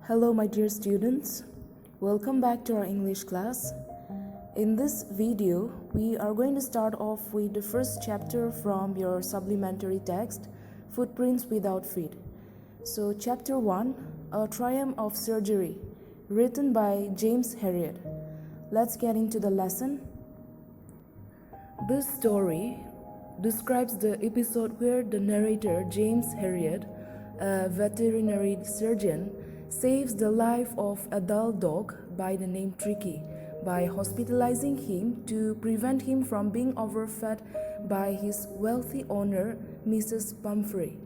Hello, my dear students. Welcome back to our English class. In this video, we are going to start off with the first chapter from your supplementary text, Footprints Without Feet. So, Chapter 1, A Triumph of Surgery, written by James Herriot. Let's get into the lesson. This story describes the episode where the narrator, James Herriot, a veterinary surgeon, saves the life of a dull dog by the name Tricky by hospitalizing him to prevent him from being overfed by his wealthy owner, Mrs. Pumphrey,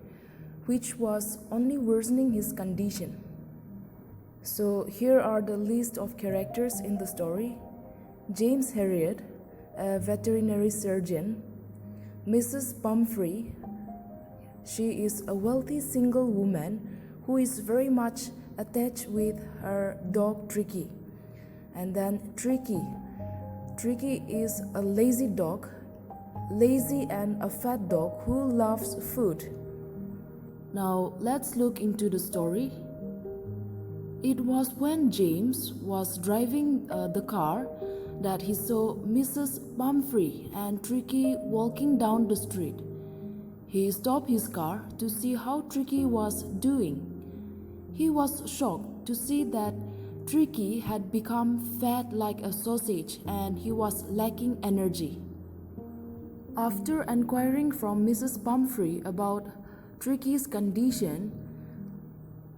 which was only worsening his condition. So here are the list of characters in the story. James Herriot, a veterinary surgeon. Mrs. Pumphrey, she is a wealthy single woman who is very much attached with her dog Tricky. And then Tricky. Tricky is a lazy dog, lazy and a fat dog who loves food. Now let's look into the story. It was when James was driving the car that he saw Mrs. Pumphrey and Tricky walking down the street. He stopped his car to see how Tricky was doing. He was shocked to see that Tricky had become fat like a sausage and he was lacking energy. After inquiring from Mrs. Pumphrey about Tricky's condition,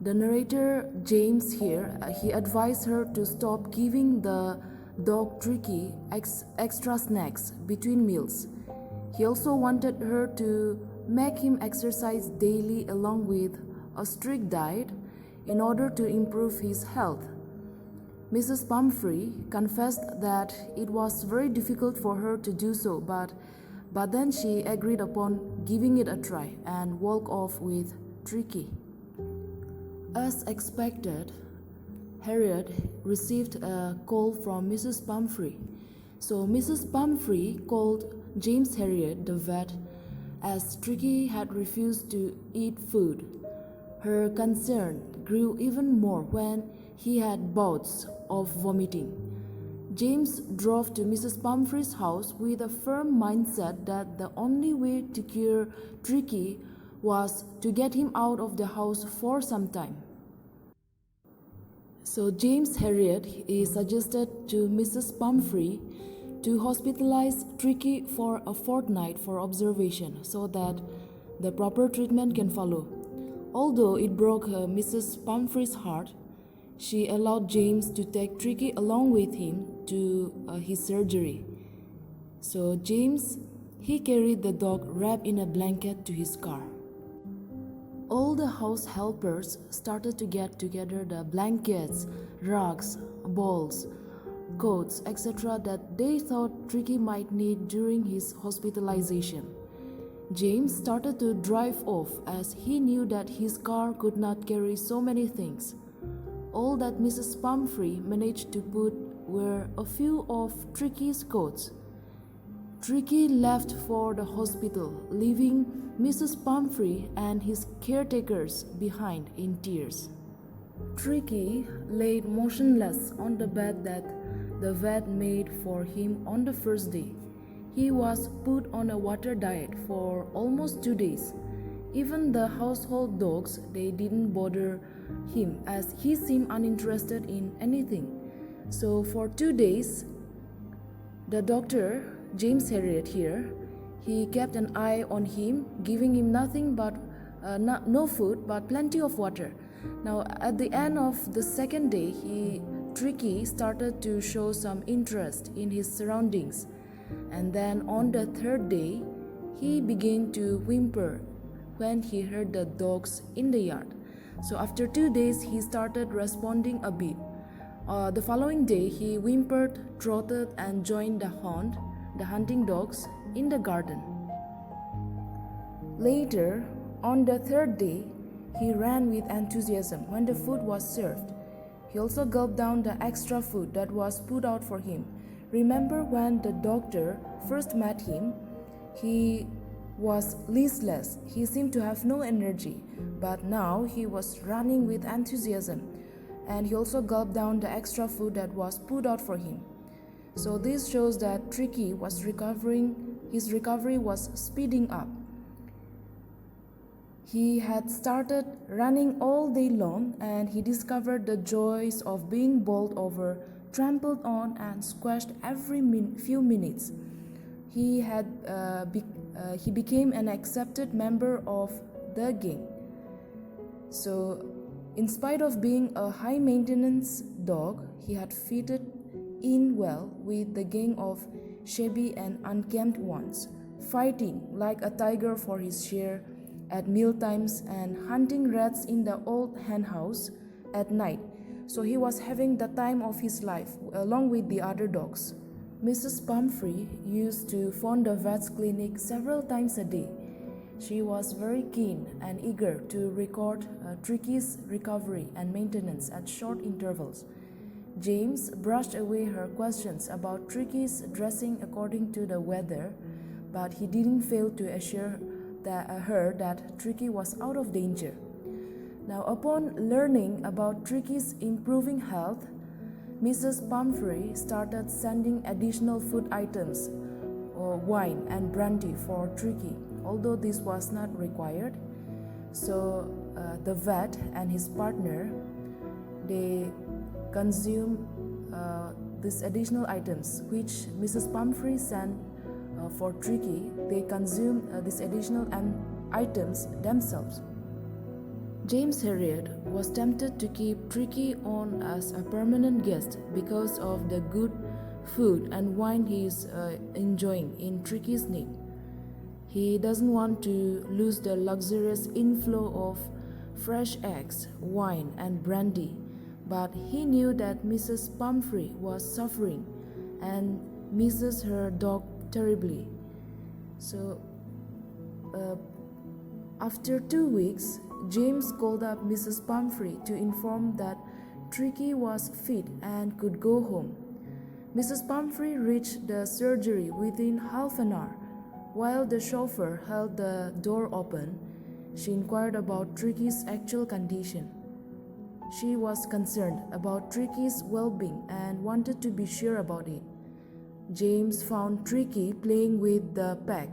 the narrator James here, he advised her to stop giving the dog Tricky extra snacks between meals. He also wanted her to make him exercise daily along with a strict diet in order to improve his health. Mrs. Pumphrey confessed that it was very difficult for her to do so, but then she agreed upon giving it a try and walked off with Tricky. As expected, Herriot received a call from Mrs. Pumphrey. So Mrs. Pumphrey called James Herriot, the vet, as Tricky had refused to eat food. Her concern grew even more when he had bouts of vomiting. James drove to Mrs. Pumphrey's house with a firm mindset that the only way to cure Tricky was to get him out of the house for some time. So James Herriot suggested to Mrs. Pumphrey to hospitalize Tricky for a fortnight for observation so that the proper treatment can follow. Although it broke Mrs. Pumphrey's heart, she allowed James to take Tricky along with him to his surgery. So James, he carried the dog wrapped in a blanket to his car. All the house helpers started to get together the blankets, rugs, balls, coats, etc. that they thought Tricky might need during his hospitalization. James started to drive off as he knew that his car could not carry so many things. All that Mrs. Pumphrey managed to put were a few of Tricky's coats. Tricky left for the hospital, leaving Mrs. Pumphrey and his caretakers behind in tears. Tricky lay motionless on the bed that the vet made for him on the first day. He was put on a water diet for almost 2 days. Even the household dogs, they didn't bother him as he seemed uninterested in anything. So for 2 days, the doctor, James Herriot here, he kept an eye on him, giving him nothing but no food but plenty of water. Now at the end of the second day, Tricky started to show some interest in his surroundings. And then on the third day, he began to whimper when he heard the dogs in the yard. So after 2 days, he started responding a bit. The following day, he whimpered, trotted, and joined the hunting dogs in the garden. Later, on the third day, he ran with enthusiasm when the food was served. He also gulped down the extra food that was put out for him. Remember when the doctor first met him, he was listless. He seemed to have no energy, but now he was running with enthusiasm. and he also gulped down the extra food that was put out for him. So this shows that Tricky was recovering, his recovery was speeding up. He had started running all day long, and he discovered the joys of being bowled over, trampled on, and squashed every few minutes. He became an accepted member of the gang. So, in spite of being a high-maintenance dog, he had fitted in well with the gang of shabby and unkempt ones, fighting like a tiger for his share at mealtimes and hunting rats in the old henhouse at night. So he was having the time of his life along with the other dogs. Mrs. Pumphrey used to phone the vet's clinic several times a day. She was very keen and eager to record Tricky's recovery and maintenance at short intervals. James brushed away her questions about Tricky's dressing according to the weather, but he didn't fail to assure her that Tricky was out of danger. Now, upon learning about Tricky's improving health, Mrs. Pumphrey started sending additional food items, wine and brandy for Tricky, although this was not required. So the vet and his partner, they consume these additional items which Mrs. Pumphrey sent for Tricky. They consume these additional items themselves. James Herriot was tempted to keep Tricky on as a permanent guest because of the good food and wine he is enjoying in Tricky's name. He doesn't want to lose the luxurious inflow of fresh eggs, wine, and brandy, but he knew that Mrs. Pumphrey was suffering and misses her dog terribly. So, after 2 weeks, James called up Mrs. Pumphrey to inform that Tricky was fit and could go home. Mrs. Pumphrey reached the surgery within half an hour. While the chauffeur held the door open, she inquired about Tricky's actual condition. She was concerned about Tricky's well-being and wanted to be sure about it. James found Tricky playing with the pack.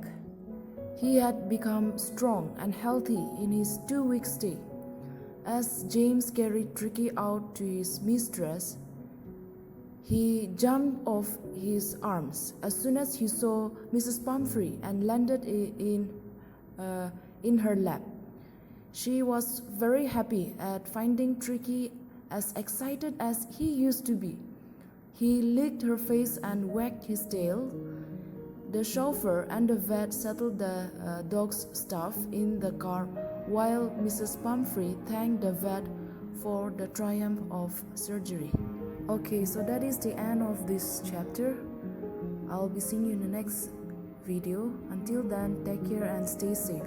He had become strong and healthy in his 2-week stay. As James carried Tricky out to his mistress, he jumped off his arms as soon as he saw Mrs. Pumphrey and landed in her lap. She was very happy at finding Tricky as excited as he used to be. He licked her face and wagged his tail. The chauffeur and the vet settled the dog's stuff in the car while Mrs. Pumphrey thanked the vet for the triumph of surgery. Okay, so that is the end of this chapter. I'll be seeing you in the next video. Until then, take care and stay safe.